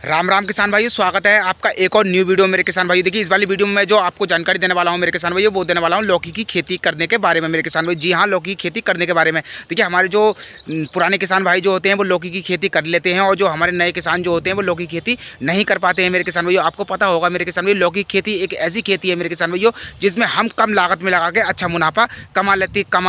राम राम किसान भाई, स्वागत है आपका एक और न्यू वीडियो मेरे किसान भाई। देखिए, इस वाली वीडियो में मैं जो आपको जानकारी देने वाला हूं मेरे किसान भाई, वो देने वाला हूं लौकी की खेती करने के बारे में मेरे किसान भाई। जी हाँ, लौकी की खेती करने के बारे में। देखिए, हमारे जो पुराने किसान भाई जो होते हैं वो लौकी की खेती कर लेते हैं, और जो हमारे नए किसान जो होते हैं वो लौकी की खेती नहीं कर पाते हैं मेरे किसान भाई। आपको पता होगा मेरे किसान भाई, लौकी की खेती एक ऐसी खेती है मेरे किसान भाइयों जिसमें हम कम लागत में लगा के अच्छा मुनाफा कमा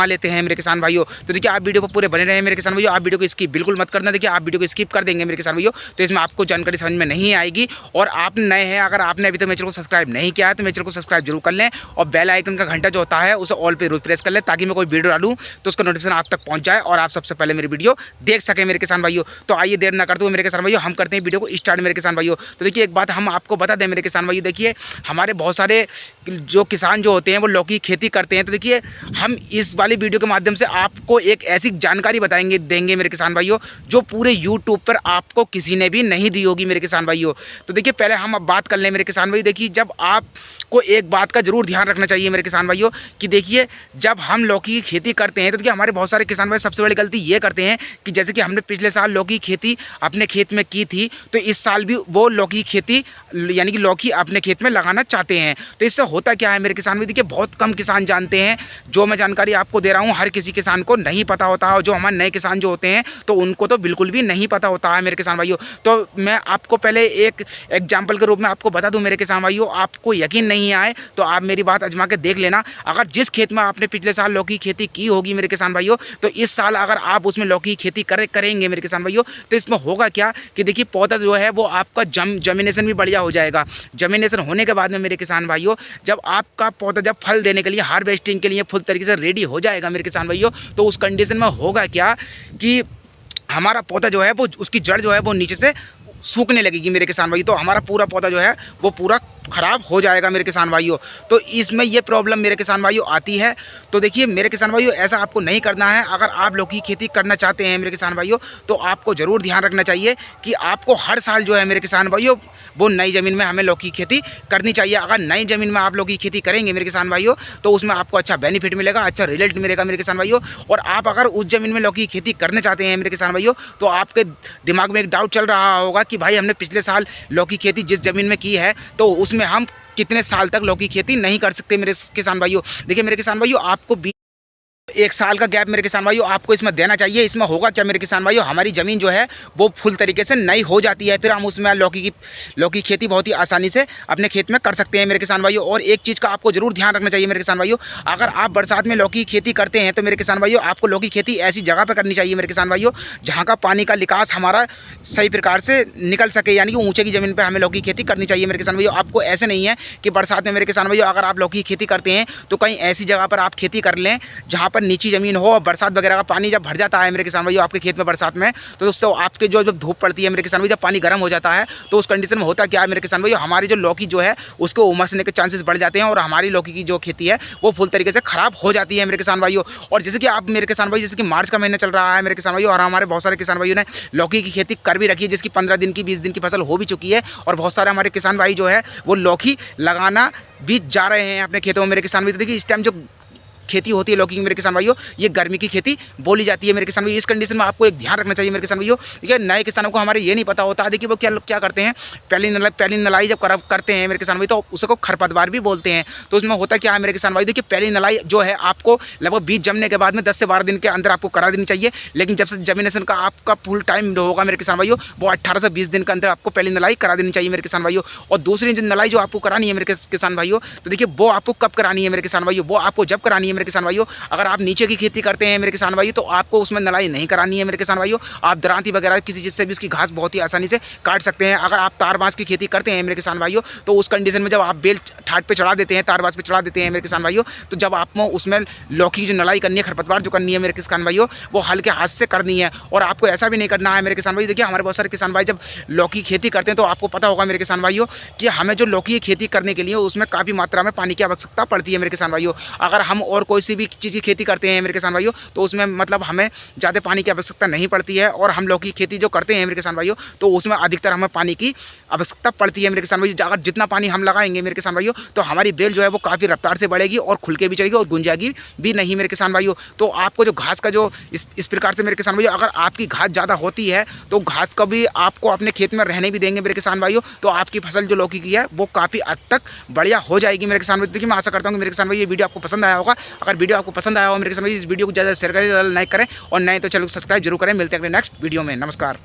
लेते हैं मेरे किसान भाइयों। तो देखिए, आप वीडियो को पूरे बने रहे मेरे किसान भाइयों। आप वीडियो को स्किप बिल्कुल मत करना। देखिए, आप वीडियो को स्किप कर देंगे मेरे किसान भाइयों तो इसमें आपको जानकारी समझ में नहीं आएगी। और आप नए हैं, अगर आपने अभी तक मेरे चैनल को सब्सक्राइब नहीं किया है तो मेरे चैनल को सब्सक्राइब जरूर कर लें, और बेल आइकन का घंटा जो होता है उसे ऑल पे जरूर प्रेस कर लें, ताकि मैं कोई वीडियो डालूं तो उसका नोटिफिकेशन आप तक पहुंच जाए और आप सबसे पहले मेरी वीडियो देख सकें मेरे किसान भाइयों। तो आइए देर ना करते हुए मेरे किसान भाइयों, हम करते हैं वीडियो को स्टार्ट मेरे किसान भाइयों। तो देखिए, एक बात हम आपको बता दें मेरे किसान भाइयों, देखिए हमारे बहुत सारे जो किसान जो होते हैं वो लौकी की खेती करते हैं। तो देखिए, हम इस वाली वीडियो के माध्यम से आपको एक ऐसी जानकारी देंगे मेरे किसान भाइयों जो पूरे यूट्यूब पर आपको किसी ने भी नहीं दी होगी मेरे किसान भाइयों। तो देखिए, पहले हम अब बात कर लें मेरे किसान भाई। देखिए, जब आपको एक बात का जरूर ध्यान रखना चाहिए मेरे किसान भाइयों कि देखिए, जब हम लौकी की खेती करते हैं तो देखिए हमारे बहुत सारे किसान भाई सबसे बड़ी गलती ये करते हैं कि जैसे कि हमने पिछले साल लौकी की खेती अपने खेत में की थी, तो इस साल भी वो लौकी की खेती यानी कि लौकी अपने खेत में लगाना चाहते हैं। तो इससे होता क्या है मेरे किसान भाई, देखिए बहुत कम किसान जानते हैं। जो मैं जानकारी आपको दे रहा हूँ हर किसी किसान को नहीं पता होता है, और जो हमारे नए किसान जो होते हैं तो उनको तो बिल्कुल भी नहीं पता होता है मेरे किसान भाइयों। तो मैं आपको पहले एक एग्जाम्पल के रूप में आपको बता दूं मेरे किसान भाइयों, आपको यकीन नहीं आए तो आप मेरी बात आजमा के देख लेना। अगर जिस खेत में आपने पिछले साल लौकी की खेती की होगी मेरे किसान भाइयों, तो इस साल अगर आप उसमें लौकी की खेती करेंगे मेरे किसान भाइयों, तो इसमें होगा क्या कि देखिए, पौधा जो है वो आपका जर्मिनेशन भी बढ़िया हो जाएगा। जर्मिनेशन होने के बाद में मेरे किसान भाइयों, जब आपका पौधा जब फल देने के लिए, हार्वेस्टिंग के लिए फुल तरीके से रेडी हो जाएगा मेरे किसान भाइयों, तो उस कंडीशन में होगा क्या कि हमारा पौधा जो है वो, उसकी जड़ जो है वो नीचे से सूखने लगेगी मेरे किसान भाई। तो हमारा पूरा पौधा जो है वो पूरा ख़राब हो जाएगा मेरे किसान भाइयों। तो इसमें ये प्रॉब्लम मेरे किसान भाइयों आती है। तो देखिए मेरे किसान भाइयों, ऐसा आपको नहीं करना है। अगर आप लौकी की खेती करना चाहते हैं मेरे किसान भाइयों, तो आपको ज़रूर ध्यान रखना चाहिए कि आपको हर साल जो है मेरे किसान भाइयों वो नई ज़मीन में हमें लौकी की खेती करनी चाहिए। अगर नई ज़मीन में आप लौकी की खेती करेंगे मेरे किसान भाइयों, तो उसमें आपको अच्छा बेनिफिट मिलेगा, अच्छा रिजल्ट मिलेगा मेरे किसान भाइयों। और आप अगर उस ज़मीन में लौकी की खेती करने चाहते हैं मेरे किसान भाइयों, तो आपके दिमाग में एक डाउट चल रहा होगा कि भाई हमने पिछले साल लौकी खेती जिस ज़मीन में की है तो उसमें हम कितने साल तक लौकी खेती नहीं कर सकते मेरे किसान भाइयों। देखिए मेरे किसान भाइयों, आपको एक साल का गैप मेरे किसान भाइयों आपको इसमें देना चाहिए। इसमें होगा क्या मेरे किसान भाइयों, हमारी ज़मीन जो है वो फुल तरीके से नई हो जाती है, फिर हम उसमें लौकी खेती बहुत ही आसानी से अपने खेत में कर सकते हैं मेरे किसान भाइयों। और एक चीज़ का आपको जरूर ध्यान रखना चाहिए मेरे किसान भाइयों, अगर आप बरसात में लौकी की खेती करते हैं तो मेरे किसान भाइयों आपको लौकी खेती ऐसी जगह पर करनी चाहिए मेरे किसान भाइयों जहाँ का पानी का निकास हमारा सही प्रकार से निकल सके, यानी कि ऊँचे की ज़मीन पर हमें लौकी खेती करनी चाहिए मेरे किसान भाइयों। आपको ऐसे नहीं है कि बरसात में मेरे किसान भाइयों अगर आप लौकी की खेती करते हैं तो कहीं ऐसी जगह पर आप खेती कर लें जहाँ पर नीची ज़मीन हो, बरसात वगैरह का पानी जब भर जाता है मेरे किसान भाइयों आपके खेत में बरसात में, तो उससे आपके जो जब धूप पड़ती है मेरे किसान भाई, जब पानी गर्म हो जाता है तो उस कंडीशन में होता क्या है मेरे किसान भाइयों, हमारी जो लौकी जो है उसको उमसने के चांसेस बढ़ जाते हैं और हमारी लौकी की जो खेती है वो फुल तरीके से खराब हो जाती है मेरे किसान भाइयों। और जैसे कि आप मेरे किसान भाई, जैसे कि मार्च का महीना चल रहा है मेरे किसान भाइयों, और हमारे बहुत सारे किसान भाइयों ने लौकी की खेती कर भी रखी है, जिसकी 15 दिन की 20 दिन की फसल हो भी चुकी है। और बहुत सारे हमारे किसान भाई जो है वो लौकी लगाना भी जा रहे हैं अपने खेतों में मेरे किसान भाई। तो देखिए, इस टाइम जो खेती होती है लौकी की मेरे किसान भाइयों, ये गर्मी की खेती बोली जाती है मेरे किसान भाइयों। इस कंडीशन में आपको एक ध्यान रखना चाहिए मेरे किसान भाइयों। देखिए, नए किसानों को हमारे ये नहीं पता होता है, देखिए वो क्या करते हैं, पहली नलाई जब करते हैं मेरे किसान भाई तो उसको खरपतवार भी बोलते हैं। तो उसमें होता क्या है मेरे किसान भाई, देखिए पहली नलाई जो है आपको लगभग बीज जमने के बाद में 10 से 12 दिन के अंदर आपको करा देनी चाहिए। लेकिन जब से जर्मिनेशन का आपका फुल टाइम जो होगा मेरे किसान भाइयों, वो 18 से 20 दिन के अंदर आपको पहली नलाई करा देनी चाहिए मेरे किसान भाइयों। और दूसरी जो नलाई जो आपको करानी है मेरे किसान भाइयों, तो देखिए वो आपको कब करानी है मेरे किसान भाइयों, वो आपको जब करानी है मेरे किसान भाइयों, अगर आप नीचे की खेती करते हैं मेरे किसान भाइयों तो आपको उसमें नलाई नहीं करानी है मेरे किसान भाइयों। आप दरांती वगैरह किसी चीज़ से भी उसकी घास बहुत ही आसानी से काट सकते हैं। अगर आप तार बांस की खेती करते हैं मेरे किसान भाइयों, तो उस कंडीशन में जब आप बेल ठाट पे चढ़ा देते हैं, तार बांस पे चढ़ा देते हैं मेरे किसान भाइयों, तो जब आप उसमें लौकी की जो नलाई करनी है, खरपतवार जो करनी है मेरे किसान भाइयों, वो हल्के हाथ से करनी है। और आपको ऐसा भी नहीं करना है मेरे किसान भाई। देखिए, हमारे बहुत सारे किसान भाई जब लौकी खेती करते हैं तो आपको पता होगा मेरे किसान भाइयों कि हमें जो लौकी की खेती करने के लिए उसमें काफ़ी मात्रा में पानी की आवश्यकता पड़ती है मेरे किसान भाइयों। अगर हम और कोई सी भी चीज़ की खेती करते हैं मेरे किसान भाइयों, तो उसमें मतलब हमें ज़्यादा पानी की आवश्यकता नहीं पड़ती है। और हम लौकी की खेती जो करते हैं मेरे किसान भाइयों, तो उसमें अधिकतर हमें पानी की आवश्यकता पड़ती है मेरे किसान भाइयों। अगर जितना पानी हम लगाएंगे मेरे किसान भाइयों, तो हमारी बेल जो है वो काफ़ी रफ्तार से बढ़ेगी और खुल के भी चलेगी और गुंजाएगी भी नहीं मेरे किसान भाइयों। तो आपको जो घास का जो इस प्रकार से मेरे किसान भाइयों, अगर आपकी घास ज़्यादा होती है तो घास का भी आपको अपने खेत में रहने भी देंगे मेरे किसान भाइयों, तो आपकी फसल जो लौकी की है वो काफ़ी हद तक बढ़िया हो जाएगी मेरे किसान भाई। देखिए मैं आशा करता हूँ कि मेरे किसान भाई ये वीडियो आपको पसंद आया होगा। अगर वीडियो आपको पसंद आया हो मेरे किसान भाई, इस वीडियो को ज़्यादा शेयर करें, ज़्यादा लाइक करें, और नए तो चलो सब्सक्राइब जरूर करें। मिलते हैं अगले नेक्स्ट वीडियो में। नमस्कार।